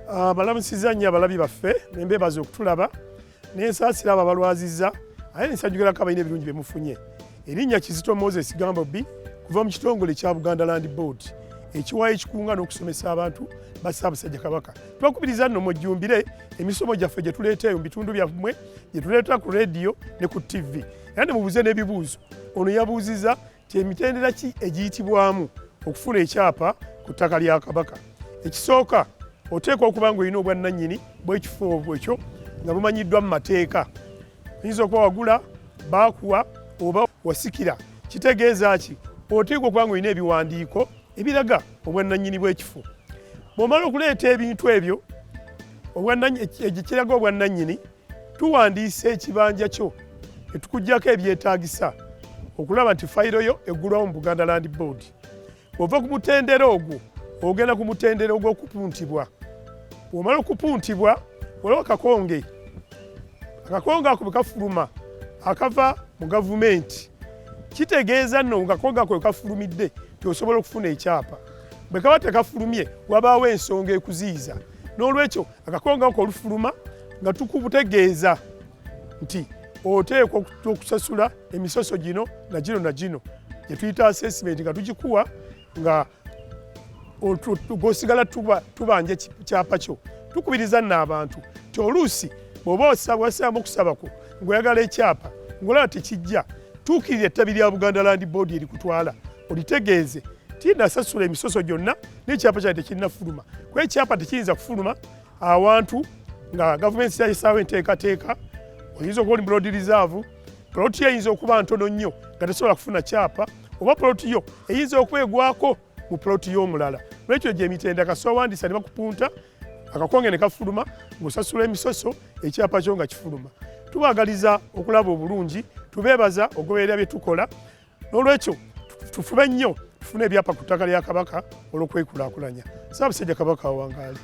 Balamusiza nnyo abalabi baffe nembeebaza okutulaba nensaasira abo abalwazizza aye nsajjukirako abalina ebirungi bye mufunye. Erinnya Kizito Moses Gambobbi kuva mu kitongole kya Buganda Land Board ekiwaayo ekikunga n'okusomesa abantu ba Ssaabasajja Kabaka. Twakubiriza nno mujjumbire emisomo gyaffe gye tuleeteeyo mu bitundu byammwe gye tuleeta ku rediyo ne ku TV. Era ne mubuuze n'ebibuuzo. Ono yabuuzizza ti emitendera ki egiyitibwamu okufuna ekyapa ku ttaka lya Kabaka. Ekisooka oteekwa okuba ng'olina obwannannyini bw'ekifo ekyo nga bumanyiddwa mu mateeka. Oyinza okuba wagula, baakuwa oba wasikira. Kitegeeza ki? Oteekwa okuba ng'olina ebiwandiiko ebiraga obwannannyini bw'ekifo. Bw'omala okuleeta ebintu ebyo ekiraga obwannannyini, tuwandiisa ekibanja kyo ne tukuggyako ebyetaagisa okulaba nti fayiro yo eggulwawo mu Buganda Land Board. Bw'ova ku mutendera ogwo ogenda ku mutendera ogw'okupuntibwa. Bw'omala okupuntibwa waliwo akakonge. Akakonge ako bwe kafuluma akava mu gavumenti, kitegeeza nno ngakonge ako kafulumidde osobola okufuna ekyapa. Bwe kaba tekafulumye wabaawo ensonga ekuziyiza. N'olwekyo akakonge ako olufuluma nga tukubutegeeza nti oteekwa okusasula emisoso gino na gino na gino gye tuyita assessment nga tugikuwa nga g'osigala tubanja kyapa kyo. Tukubiriza nno abantu ti oluusi bw'oba wasaamu okusaba kwo ng'oyagala ekyapa ng'olaba tekijja, tuukirira ettabi lya Buganda Land Board erikutwala olitegeeze ti nasasula emisoso gyonna n'ekyapa kyange tekinnafuluma. Kuba ekyapa tekiyinza kufuluma awantu nga gavumenti yayisaawo enteekateeka. Oyinza okuba oli mu road reserve, poloti yo eyinza okuba ntono nnyo nga tesobola kufuna kyapa, oba poloti yo eyinza okwegwako mu poloti y'omulala. Olwekyo gy'emitendera kasooka wandiisa ne bakupunta akakonge ne kafuluma ng'osasula emisoso ekyapa kyo nga kifuluma. Tubaagaliza okulaba obulungi, tubeebaza okugoberera bye tukola. N'olwekyo tufube nnyo tufune ebyapa ku ttaka lya Kabaka olw'okwekulaakulanya. Ssaabasajja Kabaka awangaale.